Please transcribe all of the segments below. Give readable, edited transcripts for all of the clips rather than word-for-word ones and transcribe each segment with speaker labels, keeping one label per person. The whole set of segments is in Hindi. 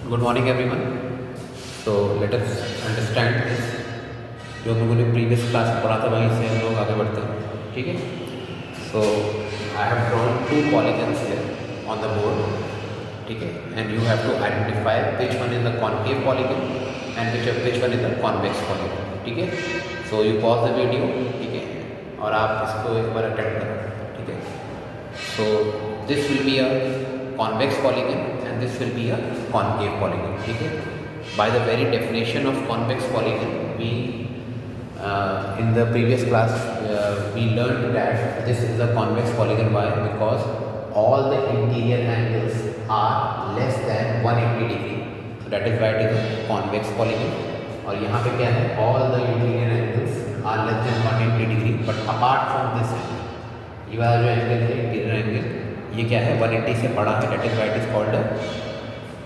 Speaker 1: Good morning everyone. तो लेट अस अंडरस्टैंड दिस। जो हम लोगों ने प्रीवियस क्लास में पढ़ा था वहीं से हम लोग आगे बढ़ते हैं, ठीक है। So I have drawn two polygons here on the board, ठीक है, and you have to identify which one is the concave polygon and which one is the convex polygon, ठीक है। So you pause the video, ठीक है, और आप इसको एक बार अटेंड करो, ठीक है। So this will be a convex polygon and this will be a concave polygon, ठीक है। By the very definition of convex polygon, we in the previous class we learned that this is a convex polygon. Why? Because all the interior angles are less than 180 degree, so that is why it is a convex polygon. और यहाँ पे क्या है, all the interior angles are less than 180 degree, but apart from this angle, ये वाला जो एंगल है इंटीरियर एंगल, ये क्या है 180 से बड़ा है, that is why it is called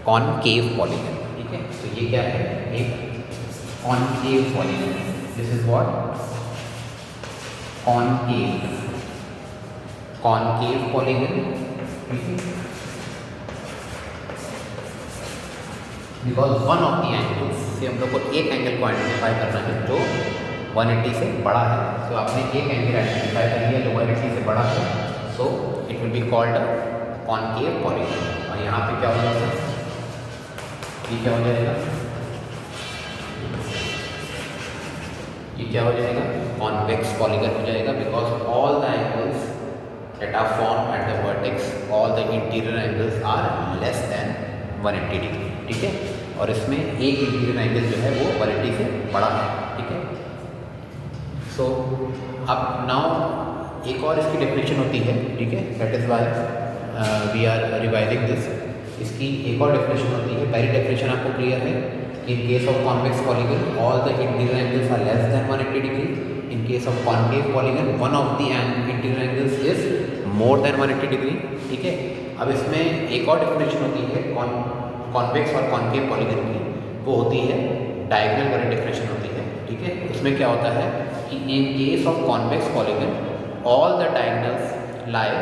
Speaker 1: concave polygon, ठीक है। तो ये क्या है, एक concave polygon. This is what, concave polygon, ठीक है। Because one of the angles से हम लोग को एक एंगल को आइडेंटिफाई करना है जो 180 से बड़ा है। तो आपने एक एंगल आइडेंटिफाई कर लिया जो 180 से बड़ा है, so it will be called concave polygon. और यहाँ पे क्या हो जाएगा, ये क्या हो जाएगा, ये क्या हो जाएगा, कॉन्वेक्स पॉलीगन हो जाएगा। Because all the angles that are form at the vertex, all the interior angles are less than 180 degree, ठीक है। और इसमें एक इंटीरियर एंगल जो है वो 180 से बड़ा है, ठीक है। सो अब नाउ एक और इसकी डेफिनेशन होती है, ठीक है, that is why we are revising this. इसकी एक और डेफिनेशन होती है, पहली डेफिनेशन आपको क्लियर है। In case of convex polygon all the interior angles are less than 180 degree. In case of concave polygon one of the interior angles is more than 180 degree, ठीक है। अब इसमें एक और डेफिनेशन होती है कॉन्वेक्स और कॉनकेव पॉलीगन की, वो होती है डायगोनल वाली डेफिनेशन होती है, ठीक है। उसमें क्या होता है कि इन case of convex polygon all the diagonals lie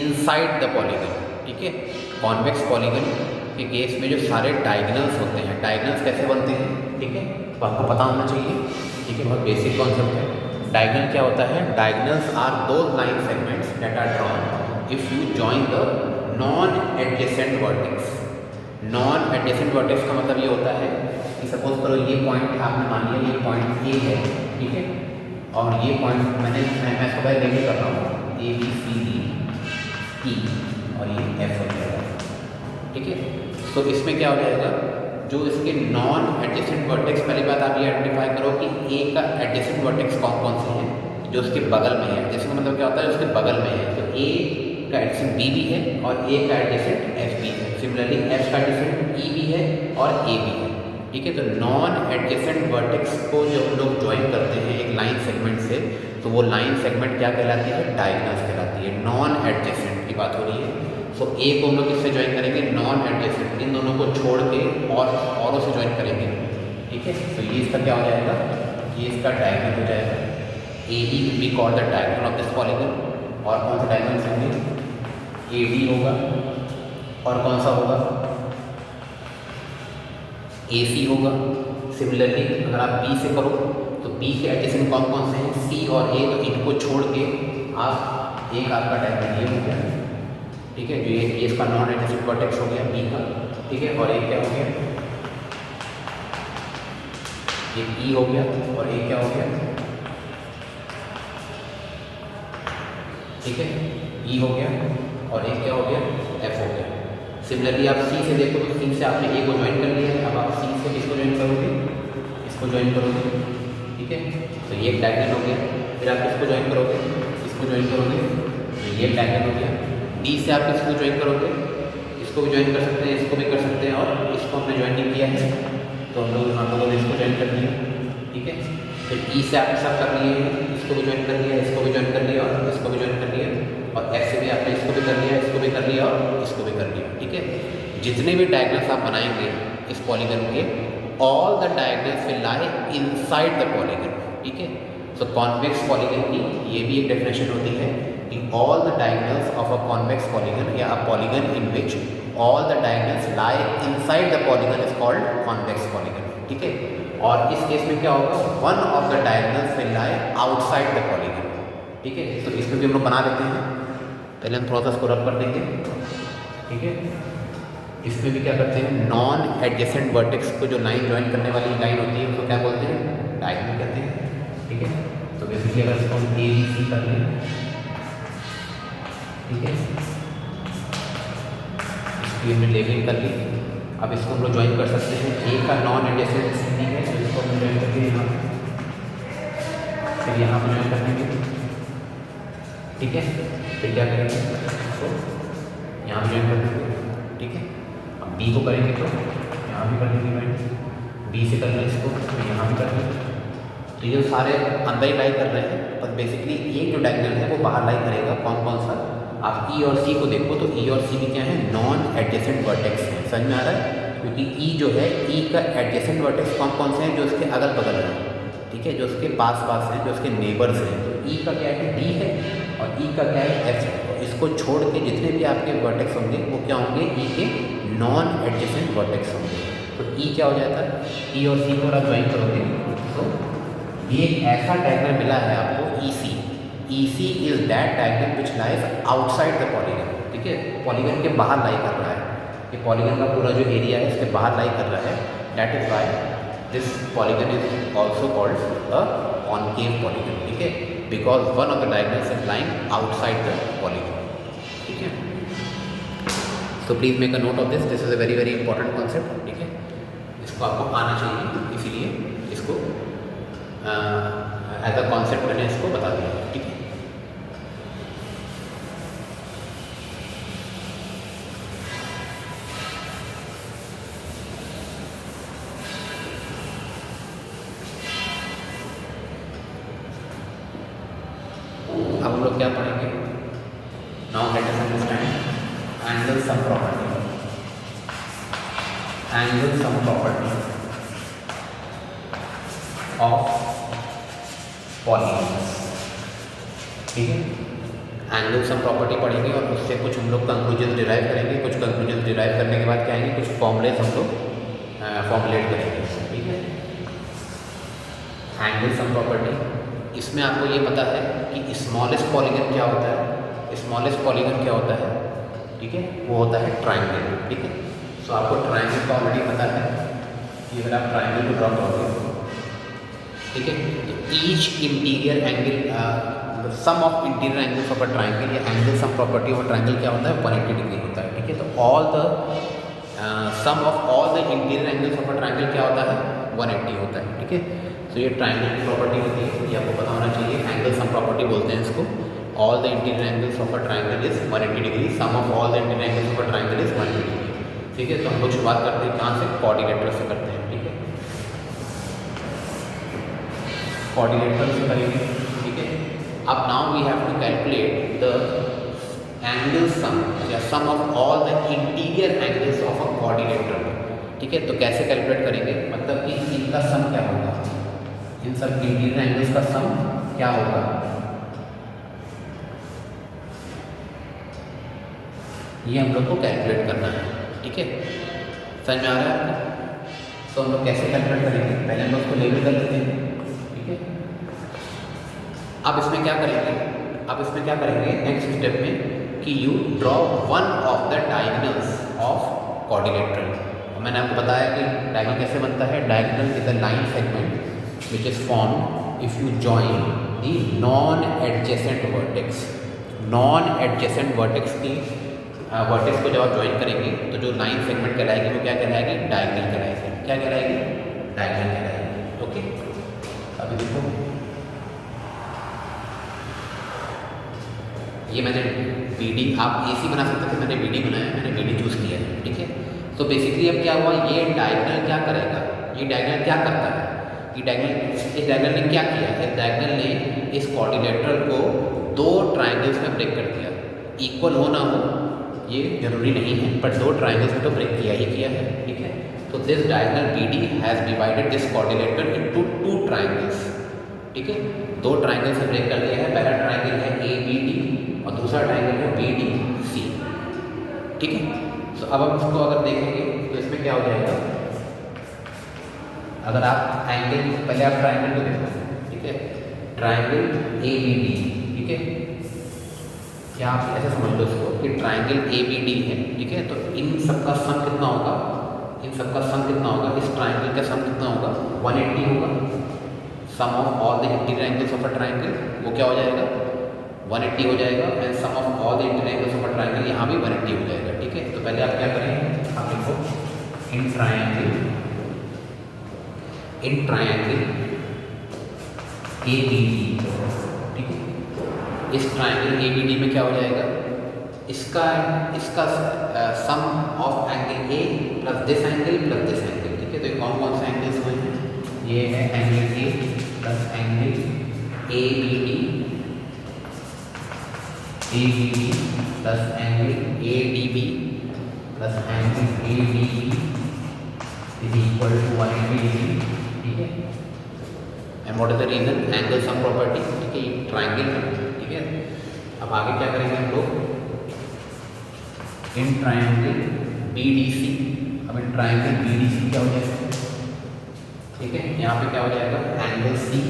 Speaker 1: inside the polygon, ठीक है। कॉन्वेक्स पॉलीगन के केस में जो सारे डायगोनल्स होते हैं, डायगोनल्स कैसे बनते हैं, ठीक है, तो आपको पता होना चाहिए, ठीक है, बहुत बेसिक कॉन्सेप्ट है। डायगोनल क्या होता है, diagonals are those line segments that are drawn if you join the non adjacent vertex. Non adjacent vertex का मतलब ये होता है कि सपोज करो ये पॉइंट आपने मान लिया, ये पॉइंट ए है, ठीक है, और ये पॉइंट मैं इसको पहले लेके कर रहा हूँ, A B C D E और ये एफ हो जाएगा, ठीक है। तो इसमें क्या हो जाएगा, जो इसके नॉन एडजेसेंट वर्टेक्स, पहली बात आप ये आइडेंटिफाई करो कि ए का एडजेसेंट वर्टेक्स कौन कौन से हैं, जो उसके बगल में है। जैसे मतलब क्या होता है, उसके बगल में है, तो ए का एडजेसेंट बी भी है और ए का एडजेसेंट एफ भी है। सिमिलरली एफ का एडजेसेंट ई भी है और ए भी है, ठीक है। तो नॉन एडजेसेंट वर्टेक्स को जो हम लोग ज्वाइन करते हैं एक लाइन सेगमेंट से, तो वो लाइन सेगमेंट क्या कहलाती है, डायगोनल्स कहलाती है। नॉन एडजेसेंट की बात हो रही है, सो ए को हम लोग किससे ज्वाइन करेंगे, नॉन एडजेसेंट, इन दोनों को छोड़ के औरों से ज्वाइन करेंगे, ठीक है। तो ये इसका क्या हो जाएगा, ये इसका डायगोनल हो जाएगा। A B will be called the diagonal of this polygon. और कौन सा डायगोनल होंगे, ए डी होगा, और कौन सा होगा, ए सी होगा। सिमिलरली अगर आप बी से करो तो बी के एडजेसेंट कौन कौन से हैं, सी और ए, तो इनको छोड़ के आप एक आपका डायगोनल ये हो गया, ठीक है, जो ये इसका नॉन एडजेसेंट वर्टेक्स हो गया बी का, ठीक है। और एक क्या हो गया, ये ई हो गया, और एक क्या हो गया, ठीक है, ई हो गया, और एक क्या हो गया, एफ हो गया। सिमिलरली आप सी से देखो तो सी से आपने ए को ज्वाइन कर लिया है, अब आप सी से किसको ज्वाइन करोगे, इसको ज्वाइन करोगे, ठीक है। तो ये एक डायगोनल हो गया। फिर आप किसको ज्वाइन करोगे, इसको ज्वाइन करोगे, तो ये एक डायगोनल हो गया। डी से आप किसको ज्वाइन करोगे, इसको भी ज्वाइन कर सकते हैं, इसको भी कर सकते हैं, और इसको हमने ज्वाइन नहीं किया है तो हम लोगों ने इसको ज्वाइन कर लिया, ठीक है। फिर ई से आपने सब कर लिए, इसको भी ज्वाइन कर लिया, इसको भी ज्वाइन कर लिया, और इसको भी ज्वाइन कर लिया, और एफ से भी आपने इसको भी कर लिया, इसको भी कर लिया, और इसको भी कर लिया, ठीक है। जितने भी डायगोनल्स आप बनाएंगे इस पॉलीगन के, all the diagonals will lie inside the polygon, ठीक है। सो कॉन्वेक्स पॉलीगन की ये भी एक डेफिनेशन होती है कि all the diagonals of a convex polygon, या a polygon in which all the diagonals lie inside the polygon is called convex polygon, ठीक है। और इस केस में क्या होगा, one of the diagonals will lie outside the polygon, ठीक है। तो इसमें भी हम लोग बना देते हैं, पहले हम थोड़ा सा इसको रब कर देंगे, ठीक है। इसमें भी क्या करते हैं, नॉन एडजेसेंट वर्टेक्स को जो लाइन ज्वाइन करने वाली लाइन होती है उसको क्या बोलते हैं, डायगोनल कहते हैं, ठीक है। तो बेसिकली अगर इसको हम ए बी सी कर लें, ठीक है, इसकी हमने लेबलिंग कर ली। अब इसको हम लोग ज्वाइन कर सकते हैं, ए का नॉन एडजेसेंट सी डी है तो इसको हम ज्वाइन करके यहाँ, फिर यहाँ पर ज्वाइन कर देंगे, ठीक है। फिर क्या करेंगे, इसको यहाँ पर ज्वाइन कर देंगे, ठीक है। अब बी को करेंगे तो यहाँ भी कर देंगे ज्वाइन, बी से कर लें इसको तो यहाँ भी कर देंगे। तो ये सारे अंदर ही लाई कर रहे हैं, पर बेसिकली एक जो डायगोनल है वो बाहर लाई करेगा। कौन कौन सा, आप ई और सी को देखो तो ई और सी भी क्या है, नॉन एडजेसेंट वर्टेक्स है, समझ में आ रहा है। क्योंकि ई जो है, ई का एडजेसेंट वर्टेक्स कौन कौन से हैं, जो उसके अगल बगल हैं, ठीक है, जो उसके पास पास हैं, जो उसके नेबर्स हैं। तो ई का क्या है, डी है, और ई का क्या है, एफ है। तो इसको छोड़ के जितने भी आपके वर्टेक्स होंगे वो क्या होंगे, ई के नॉन एडजेसेंट वर्टेक्स होंगे। तो ई क्या हो जाता है, ई और सी को आप ज्वाइन करोगे तो ये ऐसा डायग्राम मिला है आपको, E C. E C is that diagram which lies outside the polygon, ठीक है, पॉलीगन के बाहर लाई कर रहा है। ये पॉलीगन का पूरा जो एरिया है इसके बाहर लाई कर रहा है। That is why this polygon is also called the concave polygon, ठीक है, because one of the diagrams is lying outside the polygon, ठीक है। So please make a note of this, this is a very very important concept, ठीक है। इसको आपको आना चाहिए, इसीलिए इसको एज अ कॉन्सेप्ट मैंने इसको बता दिया, ठीक है। अब हम लोग क्या पढ़ेंगे, now let us understand angle sum property, angle sum property of polygons, ठीक है। एंगल सम प्रॉपर्टी पढ़ेंगे और उससे कुछ हम लोग कंक्लूजन डिराइव करेंगे। कुछ कंक्लूजन डिराइव करने के बाद क्या आएंगे, कुछ फॉर्मूलेस हम लोग फॉर्मुलेट करेंगे, ठीक है। एंगल सम प्रॉपर्टी, इसमें आपको ये पता है कि स्मॉलेस्ट पॉलीगन क्या होता है, स्मॉलेस्ट पॉलीगन क्या होता है, ठीक है, वो होता है ट्राइंगल, ठीक है। सो आपको ट्राइंगल का ऑलरेडी पता है कि अगर आप ट्राइंगल को ड्रॉ करोगे, ठीक है, तो each interior angle, sum of interior angles of a triangle या angle sum property of a triangle क्या होता है, 180 डिग्री होता है, ठीक है। तो all the sum of all the interior angles of a triangle क्या होता है, 180 होता है, ठीक है। तो ये ट्राइंगल की प्रॉपर्टी होती है, ये आपको पता होना चाहिए। एंगल सम प्रॉपर्टी बोलते हैं इसको। All the interior angles of a triangle is 180 degree, sum of all the interior angles of a triangle is 180 degree, ठीक है। तो हम लोग शुरुआत करते हैं कहाँ से, कोऑर्डिनेटर से करते हैं, ठीक है। कोऑर्डिनेटर से करेंगे, ठीक है। अब now we have to calculate the angle sum या sum of all the interior angles of a coordinator, ठीक है। तो कैसे कैलकुलेट करेंगे, मतलब कि इनका सम क्या होगा, इन सब इंटीरियर एंगल्स का सम क्या होगा, ये हम लोग को कैलकुलेट करना है, ठीक है। समझ में आ रहा है आपको। तो हम लोग कैसे कैलकुलेट करेंगे, पहले हम उसको लेबल कर देते हैं, ठीक है। अब इसमें क्या करेंगे, अब इसमें क्या करेंगे नेक्स्ट स्टेप में कि you draw one of the diagonals of coordinator. मैंने आपको बताया कि डायगोनल कैसे बनता है, diagonal is a line segment which is formed if you join the non-adjacent vertex। non-adjacent vertex की वर्टेक्स को जब आप ज्वाइन करेंगे तो जो लाइन सेगमेंट कहलाएगी वो क्या कहलाएगी, डायगोनल कहलाएगी। क्या कहलाएगी, डायगोनल कहलाएगी, ओके। अभी देखो ये मैंने बीडी, आप एसी बना सकते थे, मैंने बीडी बनाया, मैंने बीडी चूज़ किया है, ठीक है। तो बेसिकली अब क्या हुआ, ये डायगोनल क्या करेगा, ये डायगोनल क्या करता है, ये डायगोनल, इस डायगोनल ने क्या किया, इस डायगोनल ने इस कोऑर्डिनेटर को दो ट्राइंगल्स में ब्रेक कर दिया। इक्वल हो ना हो ये जरूरी नहीं है, पर दो ट्राइंगल्स में तो ब्रेक किया ही किया है, ठीक है। तो this diagonal BD has divided this coordinator into two triangles, ठीक है। दो ट्राइंगल से ब्रेक कर दिया है, पहला ट्राइंगल है ABD और दूसरा ट्राइंगल है BDC, ठीक है। सो अब हम इसको अगर देखेंगे तो इसमें क्या हो जाएगा, अगर आप एंगल, पहले आप ट्राइंगल को देखो, ठीक है, ट्राइंगल ए बी डी, ठीक है, क्या आप ऐसे समझ लो इसको कि ट्राइंगल ए बी डी है, ठीक है, तो इन सबका सम कितना होगा, इन सबका सम कितना होगा, इस ट्राइंगल का सम कितना होगा, 180 होगा, sum of all the interior angles of a triangle, वो क्या हो जाएगा, 180 हो जाएगा, and sum of all the interior angles of a triangle यहाँ भी 180 हो जाएगा, ठीक है। तो पहले आप क्या करेंगे, आप देखो in triangle A B D, ठीक है, इस ट्राइंगल ए बी डी में क्या हो जाएगा, इसका sum of angle A plus this angle, ठीक है। तो ये कौन कौन से एंगल्स हुए हैं, ये है angle A plus angle A B D plus angle A D B plus angle A D B is equal to 180 degree, ठीक है। And what is the reason, angle sum property, ठीक है, ये ट्राइंगल है, ठीक है। अब आगे क्या करेंगे हम लोग, in triangle B D C, अब in triangle B D C क्या हो जाएगा, ठीक है, यहाँ पे क्या हो जाएगा, angle C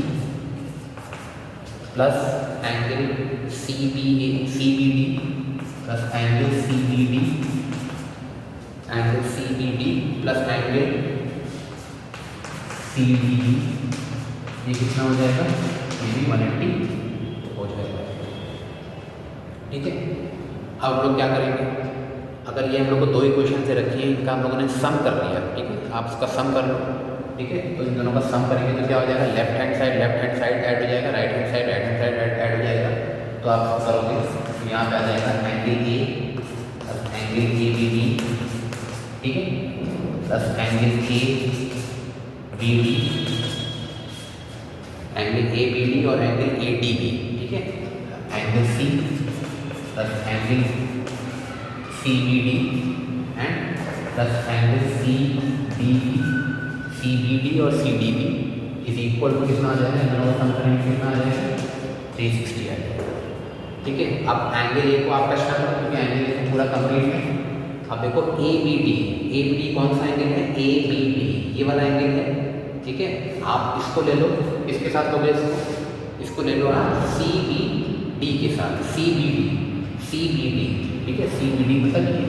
Speaker 1: plus angle C B D plus angle C B D plus angle C D B, ये कितना हो जाएगा, ये भी 180 हो जाएगा, ठीक है। अब हम लोग क्या करेंगे, अगर ये हम लोग को दो इक्वेशन से रखी है, इनका हम लोगों ने सम कर लिया, ठीक है, आप इसका सम कर लो, ठीक है। तो इन दोनों का सम करेंगे तो क्या हो जाएगा, लेफ्ट हैंड साइड ऐड हो जाएगा, राइट हैंड साइड ऐड हो जाएगा, तो आप करोगे तो यहाँ पे आ जाएगा angle A plus angle A B D, ठीक है, plus angle A B D, angle A B D और एंगल ए डी बी, ठीक है, angle C plus angle C B D and plus angle C B D और C D B is equal to कितना आ जाएगा, दोनों का सम करेंगे कितना आ जाएगा, 360 आ जाएगा, ठीक है। अब एंगल ए को आप कष्ट करो क्योंकि एंगल ए पूरा कंप्लीट है। अब देखो ए बी डी कौन सा एंगल है, ए बी डी, ये वाला एंगल है, ठीक है। आप इसको ले लो, इसके साथ लोगे इसको ले लो आप सी बी डी के साथ, सी बी डी, ठीक है, सी बी डी मतलब ये,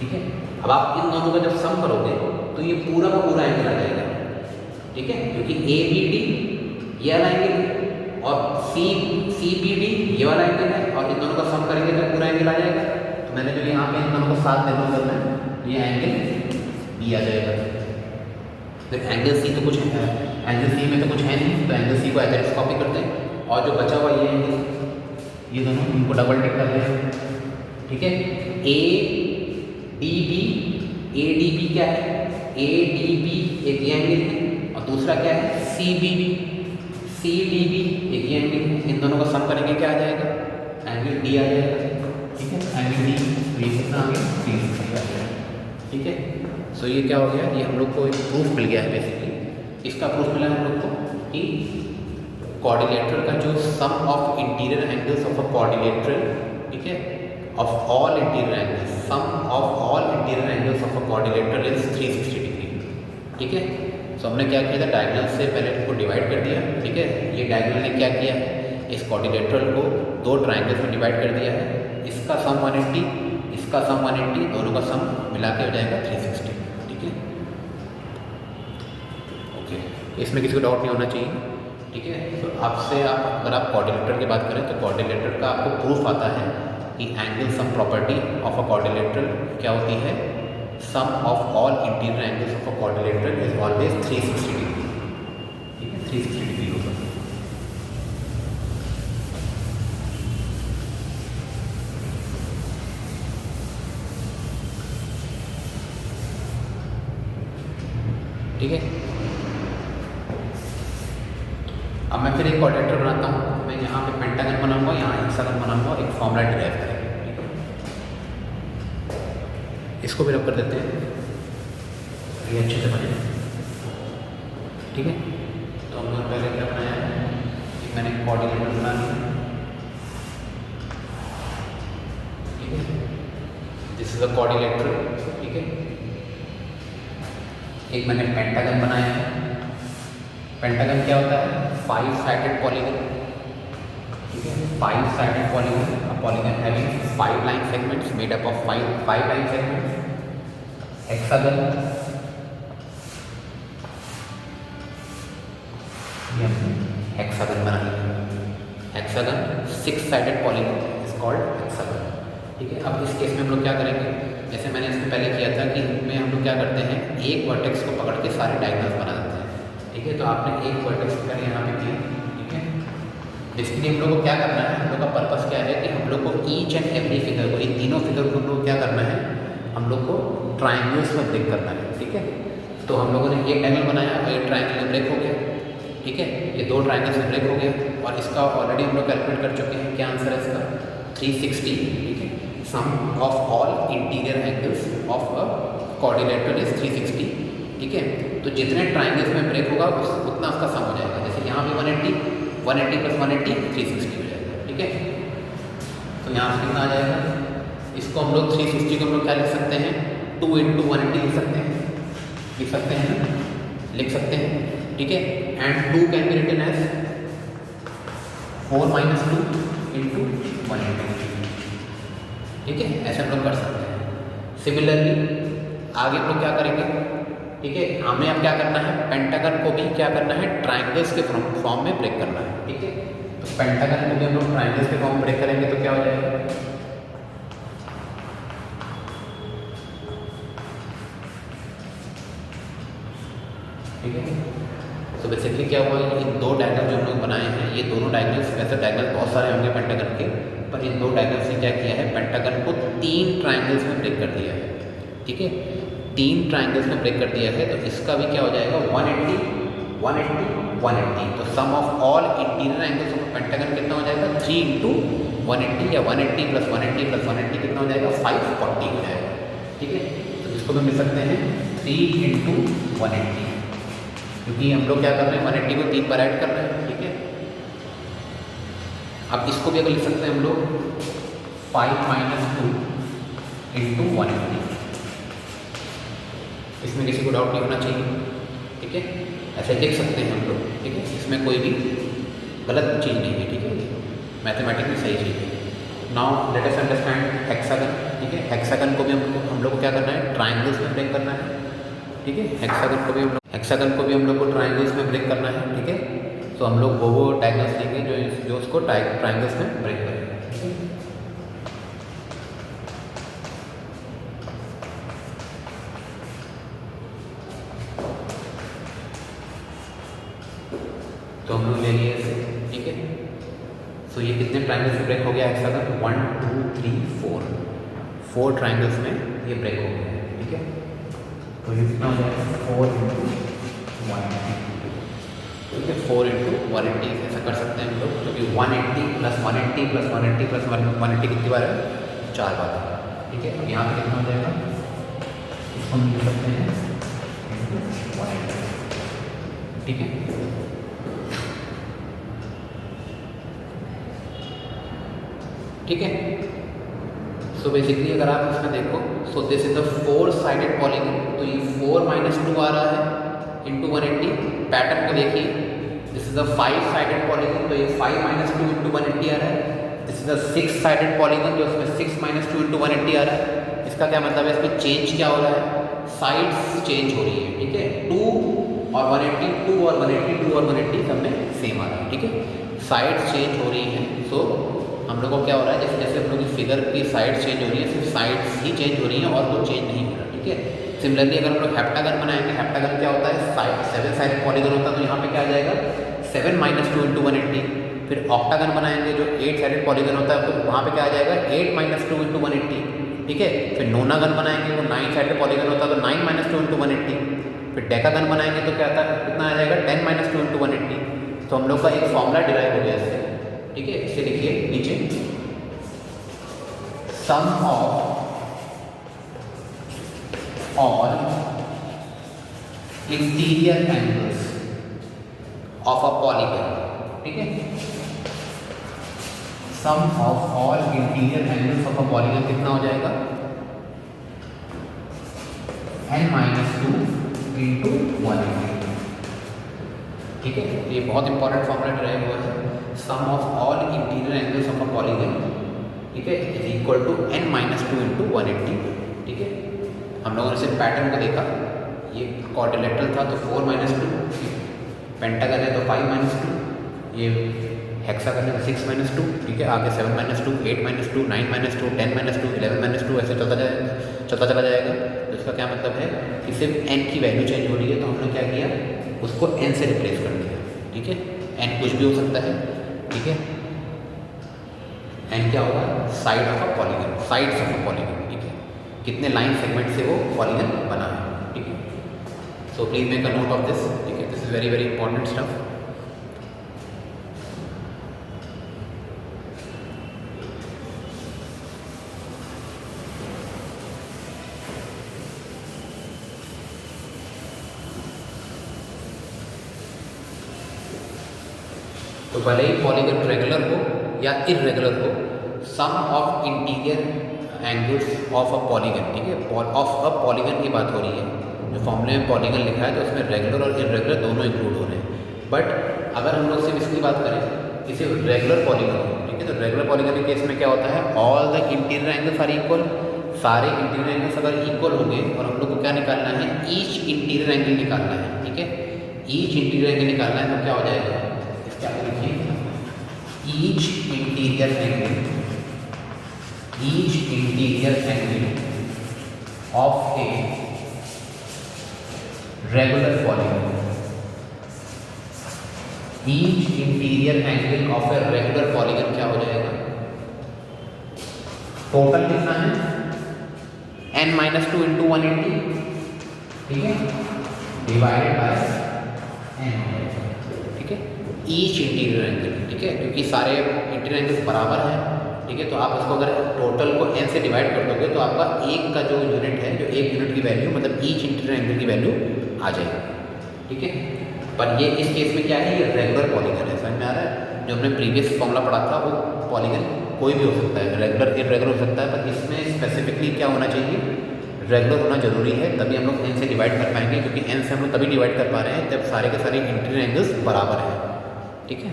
Speaker 1: ठीक है। अब आप इन दोनों का जब सम करोगे तो ये पूरा का पूरा एंगल आ जाएगा, ठीक है, क्योंकि ए बी डी ये वाला एंगल है और सी बी डी ये वाला एंगल है, और इन दोनों का सम करेंगे तो पूरा एंगल आ जाएगा। तो मैंने जो यहाँ पे इन दोनों को साथ लेना करना है, ये एंगल बी आ जाएगा। फिर एंगल सी तो कुछ है, एंगल सी में तो कुछ है नहीं, तो एंगल सी को आइसोस्कोपिक करते हैं, और जो बचा हुआ ये एंगल, ये दोनों इनको डबल टिक कर रहे हैं, ठीक है। ए डी बी क्या है, ए डी बी एक ये एंगल है, और दूसरा क्या है सी डी बी एक ये एंगल है, इन दोनों का सम करेंगे क्या आ जाएगा, एंगल डी आ जाएगा, ठीक है, एंगल डी, तो ये कितना आ गया, 360 आ जाएगा, ठीक है। सो ये क्या हो गया, ये हम लोग को एक प्रूफ मिल गया है, बेसिकली इसका प्रूफ मिला हम लोग को कि क्वाड्रिलेटरल का जो sum of interior angles of a quadrilateral, ठीक है, of all interior angles, sum of all interior angles of a quadrilateral is 360 degree, ठीक है। सो हमने क्या किया था, डायगोनल से पहले इसको डिवाइड कर दिया, ठीक है। ये डायगोनल ने क्या किया है, इस क्वाड्रिलेटरल को दो ट्राइंगल्स में डिवाइड कर दिया है, इसका सम 180, इसका सम 180, दोनों का सम मिला के हो जाएगा 360, ठीक है, ओके। इसमें किसी को डाउट नहीं होना चाहिए, ठीक है। तो आपसे अगर आप क्वाड्रिलेटरल की बात करें तो क्वाड्रिलेटरल का आपको प्रूफ आता है कि angle sum property of a quadrilateral क्या होती है, sum of all interior angles of a quadrilateral is always 360 degree, ठीक है, 360 डिग्री होगा। ठीक है। अब मैं फिर एक क्वाड्रिलेटरल बनाता हूँ, मैं यहाँ पे पेंटागन बनाऊंगा, यहाँ हेक्सागन बनाऊंगा, एक फॉर्मूला डिराइव करेंगे, ठीक है। इसको भी रब कर देते हैं, ये अच्छे से बने, ठीक है। तो हमने पहले क्या बनाया है कि मैंने क्वाड्रिलेटरल बना लिया, ठीक है, दिस इज अ क्वाड्रिलेटरल, है। एक मैंने पेंटागन बनाया है। पेंटागन क्या होता है? 5 साइडेड पॉलीगन, ठीक है। 5 sided polygon, a polygon having 5 line segments made up of 5 line segments. Hexagon, ये हेक्सागन बना लिया। Hexagon 6 sided polygon is called hexagon, ठीक है। अब इस केस में हम लोग क्या करेंगे, जैसे मैंने इसमें पहले किया था कि इनमें हम लोग क्या करते हैं, एक वर्टेक्स को पकड़ के सारे डायगोनल्स बना देते हैं, ठीक है। तो आपने एक वर्टेक्स पकड़ यहाँ पे किया, ठीक है। बेसिकली हम लोग को क्या करना है, हम लोग का पर्पस क्या है कि हम लोग को ईच एंड एवरी फिगर को, इन तीनों फिगर को हम लोग क्या करना है, हम लोग को ट्राइंगल्स में ब्रेक करना है, ठीक है। तो हम लोगों ने एक डायगोनल बनाया और एक ट्राइंगल में ब्रेक हो गया, ठीक है। ये 2 ट्राइंगल्स में ब्रेक हो गया और इसका ऑलरेडी हम लोग कैलकुलेट कर चुके हैं। क्या आंसर है इसका? 360, ठीक है। Sum of all interior angles of a quadrilateral is 360, ठीक है। तो जितने ट्राइंगल्स में ब्रेक होगा उतना उसका सम हो जाएगा। जैसे यहाँ पे 180 प्लस 180 360 हो जाएगा, ठीक है। तो यहाँ से कितना आ जाएगा, इसको हम लोग 360 को हम लोग क्या लिख सकते हैं, 2 × 180 लिख सकते हैं, लिख सकते हैं ना, लिख सकते हैं, ठीक है। And 2 can be written as 4 - 2 × 180, ठीक है। ऐसे हम लोग कर सकते हैं। सिमिलरली आगे हम लोग क्या करेंगे, ठीक है। हमें अब क्या करना है, पेंटागन को भी क्या करना है, ट्राइंगल्स के फॉर्म में ब्रेक करना है, ठीक है। तो पेंटागन को भी हम लोग ट्राइंगल्स के फॉर्म में ब्रेक करेंगे तो क्या हो जाएगा, ठीक है। तो बेसिकली क्या हुआ, इन 2 डायगोनल जो हम लोग बनाए हैं, ये दोनों डायगोनल्स, वैसे डायगोनल बहुत सारे होंगे पेंटागन के, पर इन 2 डायगोनल्स ने क्या किया है, पेंटागन को 3 ट्राइंगल्स में ब्रेक कर दिया है, ठीक है। 3 ट्राइंगल्स में ब्रेक कर दिया है, तो इसका भी क्या हो जाएगा, 180 180 180। तो sum of all interior angles of pentagon कितना हो जाएगा, 3 × 180 या 180 + 180 + 180 कितना हो जाएगा, 540 हो जाएगा, ठीक है। तो इसको भी मिल सकते हैं 3 × 180, क्योंकि हम लोग क्या कर रहे हैं, 180 को 3 बार ऐड कर रहे हैं, ठीक है। अब इसको भी अगर लिख सकते हैं हम लोग 5 - 2 × 180। इसमें किसी को डाउट नहीं होना चाहिए, ठीक है। ऐसे लिख सकते हैं हम लोग, ठीक है। इसमें कोई भी गलत चीज़ नहीं है, ठीक है। मैथमेटिक्स में सही चीज़ है। Now let us understand hexagon, ठीक है। हेक्सागन को भी हम लोग को क्या करना है, ट्राइंगल्स में ब्रेक करना है, ठीक है। हेक्सागन को भी हम लोग को ट्राइंगल्स में ब्रेक करना है, ठीक है। तो हम लोग वो डायगोनल्स लेंगे जो उसको ट्राइंगल्स में ब्रेक करेंगे, ठीक है। तो हम लोग ले लिए इसे, ठीक है। तो ये कितने ट्राइंगल्स में ब्रेक हो गया हेक्सागन, 1 2 3 4 ट्राइंगल्स में ये ब्रेक हो गया है, ठीक है। तो ये कितना हो जाएगा, 4 × 180, ठीक है। 4 × 180 ऐसा कर सकते हैं हम लोग, क्योंकि 180 + 180 + 180 + 180 कितनी बार है, 4 बार है, ठीक है। अब यहाँ पे कितना हो जाएगा, इसको हम लिख सकते हैं 180, ठीक है। ठीक है। सो बेसिकली अगर आप इसमें देखो, so this is the 4 sided polygon, तो ये 4 - 2 आ रहा है × 180। पैटर्न को देखिए, this is the 5 sided polygon, तो ये 5 - 2 × 180 आ रहा है। This is the 6 sided polygon, जो इसमें 6 - 2 × 180 आ रहा है। इसका क्या मतलब है, इसमें चेंज क्या हो रहा है, साइड्स चेंज हो रही है, ठीक है। 2 और 180, 2 और 180, 2 और 180 सब में सेम आ रहा है, ठीक है। साइड्स चेंज हो रही हैं, सो हम लोग को क्या हो रहा है, जैसे जैसे हम लोग की फिगर की साइड चेंज हो रही है, सिर्फ साइड्स ही चेंज हो रही हैं और कुछ चेंज नहीं हो रहा, ठीक है। सिमिलरली अगर हम लोग हेप्टागन बनाएंगे, हेप्टागन क्या होता है, 7 साइड पॉलीगन होता है, तो यहाँ पे क्या आ जाएगा, 7 - 2 × 180। फिर ऑक्टागन बनाएंगे जो 8 साइडेड पॉलीगन होता है, तो वहाँ पे क्या आ जाएगा, 8 - 2 × 180, ठीक है। फिर नोनागन बनाएंगे, वो 9 साइडेड पॉलीगन होता है, तो 9 - 2 × 180। फिर डेकागन बनाएंगे तो क्या आता है, कितना आ जाएगा, 10 - 2 × 180। तो हम लोग का एक फॉर्मूला डिराइव हो गया इससे, ठीक है। इसे लिखिए नीचे, sum of all interior angles of a polygon, ठीक है। Sum of all interior angles of a polygon कितना हो जाएगा, n माइनस टू इंटू 180। ठीक है, ये बहुत इंपॉर्टेंट फॉर्मूला ड्राइव हुआ है। Sum of all interior angles of a polygon, ठीक है, is equal to n minus two into 180। ठीक है, हम लोगों ने सिर्फ पैटर्न को देखा, ये क्वाड्रिलेटरल था तो 4 माइनस टू, पेंटागन है तो 5 माइनस टू, ये हेक्सागन है तो 6 माइनस टू। ठीक है, आगे 7 minus two, 8 minus two, 9 minus two, 10 minus two, 11 minus two, ऐसे चलता चला जाएगा। तो इसका क्या मतलब है कि सिर्फ n की वैल्यू चेंज हो रही है, तो हमने क्या किया, उसको n से रिप्लेस कर दिया। ठीक है, n कुछ भी हो सकता है। ठीक है, n क्या होगा, side of a polygon, sides of a polygon. ठीक है, कितने लाइन सेगमेंट से वो पॉलीगन बना है। ठीक है, so please make a note of this. ठीक है, this is very very important stuff. तो भले ही पॉलीगन रेगुलर हो या इरेगुलर हो, sum of interior angles of a polygon, ठीक है, ऑफ अ पॉलीगन की बात हो रही है। जो फॉर्मूले में पॉलीगन लिखा है तो उसमें रेगुलर और इरेगुलर दोनों इंक्लूड हो रहे हैं। बट अगर हम लोग सिर्फ इसकी बात करें कि सिर्फ रेगुलर पॉलीगन हो, ठीक है, तो रेगुलर पॉलीगन के केस में क्या होता है, all the interior angles are equal. सारे इंटीरियर एंगल्स अगर इक्वल होंगे और हम लोग को क्या निकालना है, ईच इंटीरियर एंगल निकालना है। ठीक है, ईच इंटीरियर एंगल निकालना है तो क्या हो जाएगा, क्या लिखिए, each interior angle of a regular polygon, each interior angle of a regular polygon क्या हो जाएगा, टोटल कितना है, n माइनस टू इंटू 180। ठीक है, डिवाइडेड बाय n। ठीक है, ईच इंटीरियर एंगल, ठीक है, क्योंकि सारे इंटीरियर एंगल्स बराबर हैं। ठीक है, तो आप उसको अगर टोटल को n से डिवाइड कर दोगे तो आपका एक का जो यूनिट है, जो एक यूनिट की वैल्यू मतलब ईच इंटीरियर एंगल की वैल्यू आ जाएगी। ठीक है, पर ये इस केस में क्या है, ये रेगुलर पॉलीगन है। समझ में आ रहा है, जो हमने प्रीवियस फॉर्मूला पढ़ा था वो पॉलीगन कोई भी हो सकता है, रेगुलर इरेगुलर हो सकता है, पर इसमें स्पेसिफिकली क्या होना चाहिए, रेगुलर होना जरूरी है, तभी हम लोग n से डिवाइड कर पाएंगे, क्योंकि n से हम लोग तभी डिवाइड कर पा रहे हैं जब सारे के सारे इंटीरियर एंगल्स बराबर हैं। ठीक है,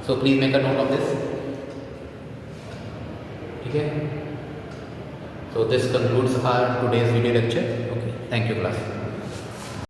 Speaker 1: so please make a note of this. ठीक है, so this concludes our today's video lecture. Okay, thank you class.